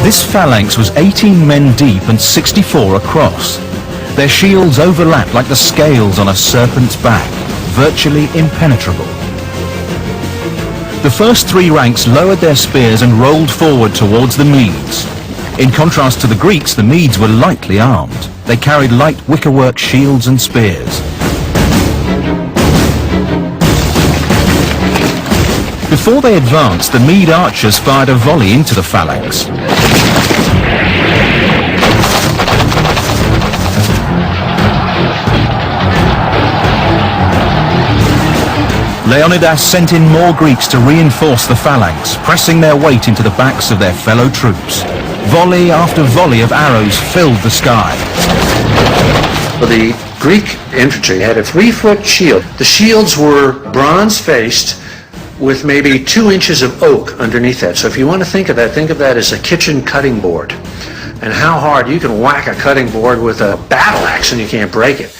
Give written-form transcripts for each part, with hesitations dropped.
This phalanx was 18 men deep and 64 across. Their shields overlapped like the scales on a serpent's back, virtually impenetrable. The first three ranks lowered their spears and rolled forward towards the Medes. In contrast to the Greeks, the Medes were lightly armed. They carried light wickerwork shields and spears. Before they advanced, the Mede archers fired a volley into the phalanx. Leonidas sent in more Greeks to reinforce the phalanx, pressing their weight into the backs of their fellow troops. Volley after volley of arrows filled the sky. Well, the Greek infantry had a 3-foot shield. The shields were bronze-faced with maybe 2 inches of oak underneath that. So if you want to think of that as a kitchen cutting board. And how hard you can whack a cutting board with a battle axe and you can't break it.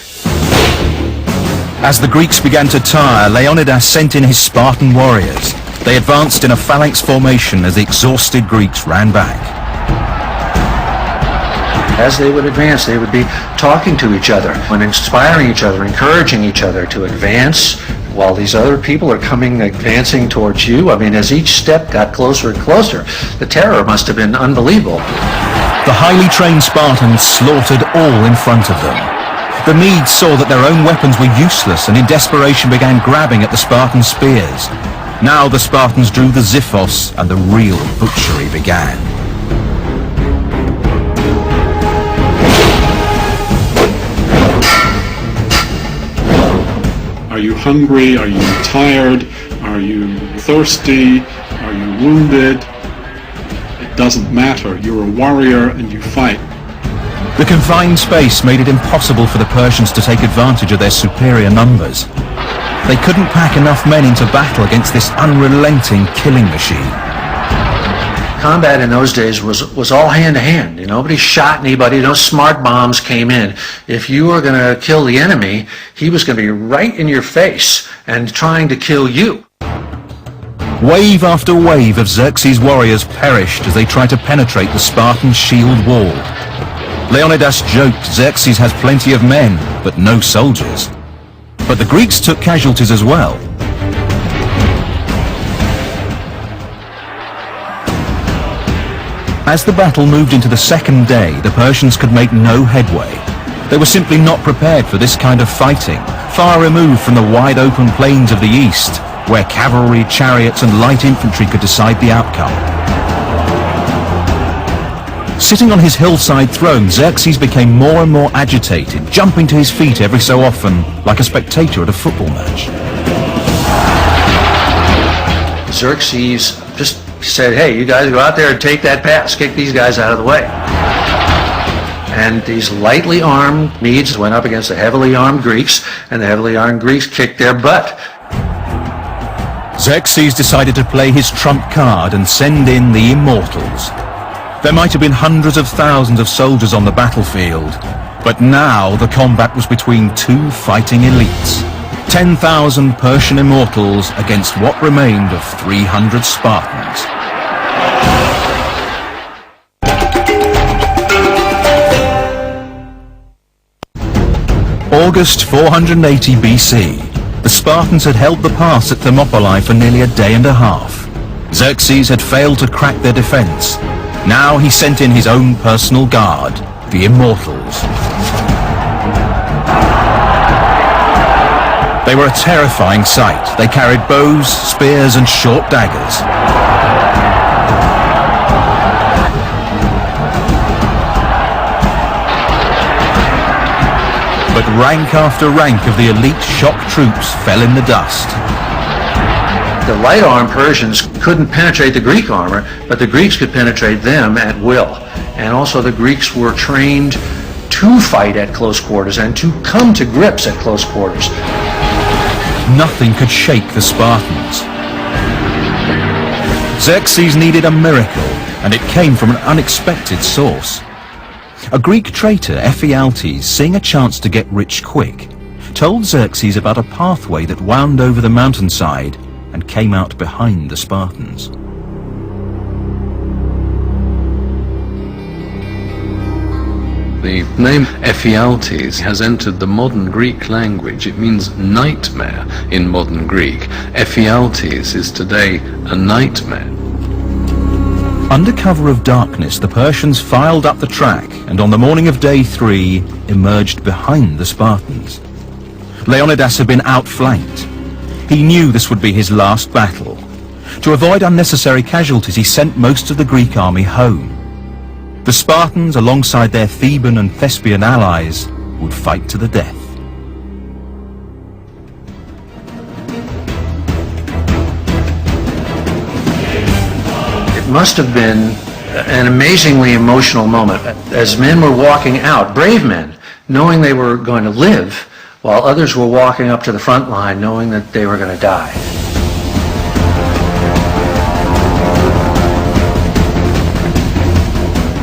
As the Greeks began to tire, Leonidas sent in his Spartan warriors. They advanced in a phalanx formation as the exhausted Greeks ran back. As they would advance, they would be talking to each other and inspiring each other, encouraging each other to advance while these other people are advancing towards you. I mean, as each step got closer and closer, the terror must have been unbelievable. The highly trained Spartans slaughtered all in front of them. The Medes saw that their own weapons were useless and in desperation began grabbing at the Spartan spears. Now the Spartans drew the xiphos and the real butchery began. Are you hungry? Are you tired? Are you thirsty? Are you wounded? It doesn't matter. You're a warrior and you fight. The confined space made it impossible for the Persians to take advantage of their superior numbers. They couldn't pack enough men into battle against this unrelenting killing machine. Combat in those days was all hand-to-hand. Nobody shot anybody, no smart bombs came in. If you were going to kill the enemy, he was going to be right in your face and trying to kill you. Wave after wave of Xerxes' warriors perished as they tried to penetrate the Spartan shield wall. Leonidas joked Xerxes has plenty of men, but no soldiers. But the Greeks took casualties as well. As the battle moved into the second day, the Persians could make no headway. They were simply not prepared for this kind of fighting, far removed from the wide open plains of the east, where cavalry, chariots and light infantry could decide the outcome. Sitting on his hillside throne, Xerxes became more and more agitated, jumping to his feet every so often, like a spectator at a football match. Xerxes just said, hey, you guys go out there and take that pass, kick these guys out of the way. And these lightly armed Medes went up against the heavily armed Greeks, and the heavily armed Greeks kicked their butt. Xerxes decided to play his trump card and send in the immortals. There might have been hundreds of thousands of soldiers on the battlefield, but now the combat was between two fighting elites. 10,000 Persian immortals against what remained of 300 Spartans. August 480 BC. The Spartans had held the pass at Thermopylae for nearly a day and a half. Xerxes had failed to crack their defense. Now he sent in his own personal guard, the Immortals. They were a terrifying sight. They carried bows, spears and short daggers. But rank after rank of the elite shock troops fell in the dust. The light-armed Persians couldn't penetrate the Greek armor, but the Greeks could penetrate them at will. And also the Greeks were trained to fight at close quarters and to come to grips at close quarters. Nothing could shake the Spartans. Xerxes needed a miracle, and it came from an unexpected source. A Greek traitor, Ephialtes, seeing a chance to get rich quick, told Xerxes about a pathway that wound over the mountainside and came out behind the Spartans. The name Ephialtes has entered the modern Greek language. It means nightmare in modern Greek. Ephialtes is today a nightmare. Under cover of darkness, the Persians filed up the track and on the morning of day 3 emerged behind the Spartans. Leonidas had been outflanked. He knew this would be his last battle. To avoid unnecessary casualties, he sent most of the Greek army home. The Spartans, alongside their Theban and Thespian allies, would fight to the death. It must have been an amazingly emotional moment as men were walking out, brave men, knowing they were going to live, while others were walking up to the front line knowing that they were going to die.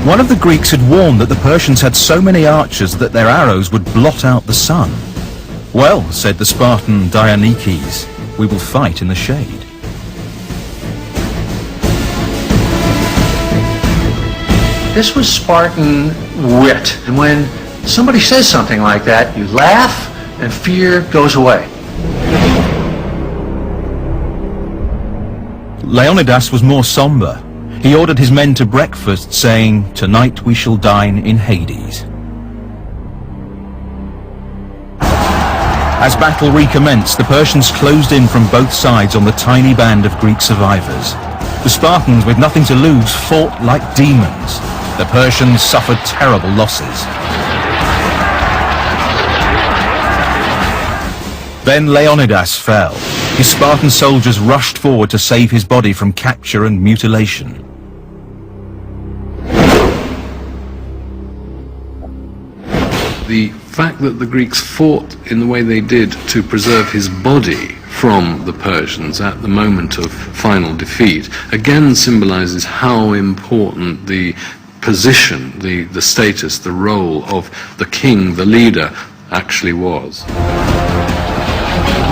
One of the Greeks had warned that the Persians had so many archers that their arrows would blot out the sun. Well, said the Spartan Dionysius, we will fight in the shade. This was Spartan wit. And when somebody says something like that, you laugh and fear goes away. Leonidas was more somber. He ordered his men to breakfast, saying, "Tonight we shall dine in Hades." As battle recommenced, the Persians closed in from both sides on the tiny band of Greek survivors. The Spartans, with nothing to lose, fought like demons. The Persians suffered terrible losses. Then Leonidas fell. His Spartan soldiers rushed forward to save his body from capture and mutilation. The fact that the Greeks fought in the way they did to preserve his body from the Persians at the moment of final defeat again symbolizes how important the position, the status, the role of the king, the leader, actually was.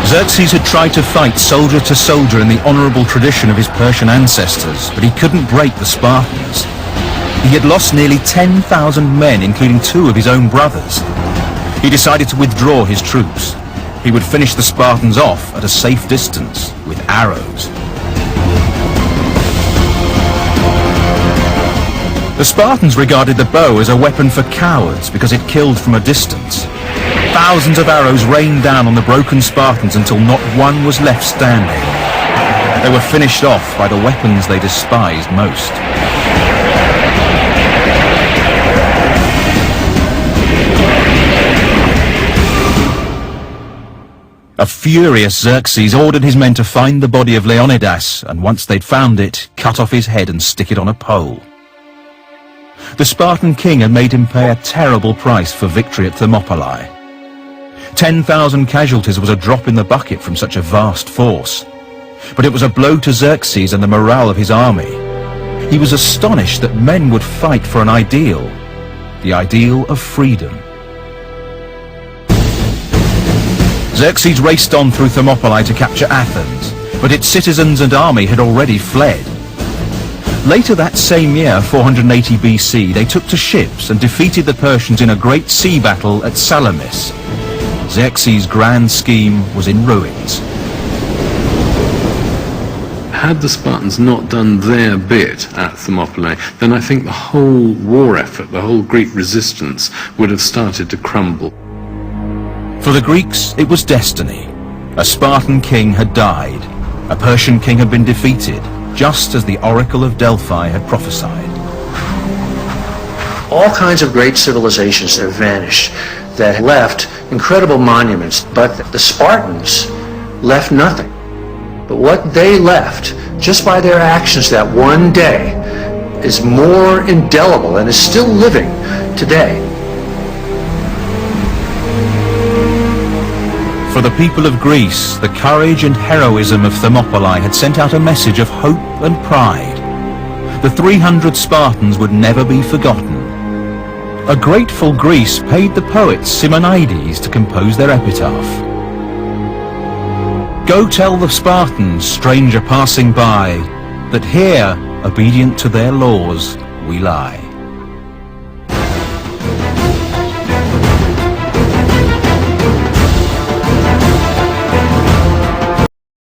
Xerxes had tried to fight soldier to soldier in the honorable tradition of his Persian ancestors, but he couldn't break the Spartans. He had lost nearly 10,000 men, including 2 of his own brothers. He decided to withdraw his troops. He would finish the Spartans off at a safe distance with arrows. The Spartans regarded the bow as a weapon for cowards because it killed from a distance. Thousands of arrows rained down on the broken Spartans until not one was left standing. They were finished off by the weapons they despised most. A furious Xerxes ordered his men to find the body of Leonidas, and once they'd found it, cut off his head and stick it on a pole. The Spartan king had made him pay a terrible price for victory at Thermopylae. 10,000 casualties was a drop in the bucket from such a vast force. But it was a blow to Xerxes and the morale of his army. He was astonished that men would fight for an ideal, the ideal of freedom. Xerxes raced on through Thermopylae to capture Athens, but its citizens and army had already fled. Later that same year, 480 BC, they took to ships and defeated the Persians in a great sea battle at Salamis. Xerxes' grand scheme was in ruins. Had the Spartans not done their bit at Thermopylae, then I think the whole war effort, the whole Greek resistance would have started to crumble. For the Greeks, it was destiny. A Spartan king had died. A Persian king had been defeated, just as the Oracle of Delphi had prophesied. All kinds of great civilizations have vanished that left incredible monuments, but the Spartans left nothing. But what they left, just by their actions that one day, is more indelible and is still living today. For the people of Greece, the courage and heroism of Thermopylae had sent out a message of hope and pride. The 300 Spartans would never be forgotten. A grateful Greece paid the poet Simonides to compose their epitaph. Go tell the Spartans, stranger passing by, that here, obedient to their laws, we lie.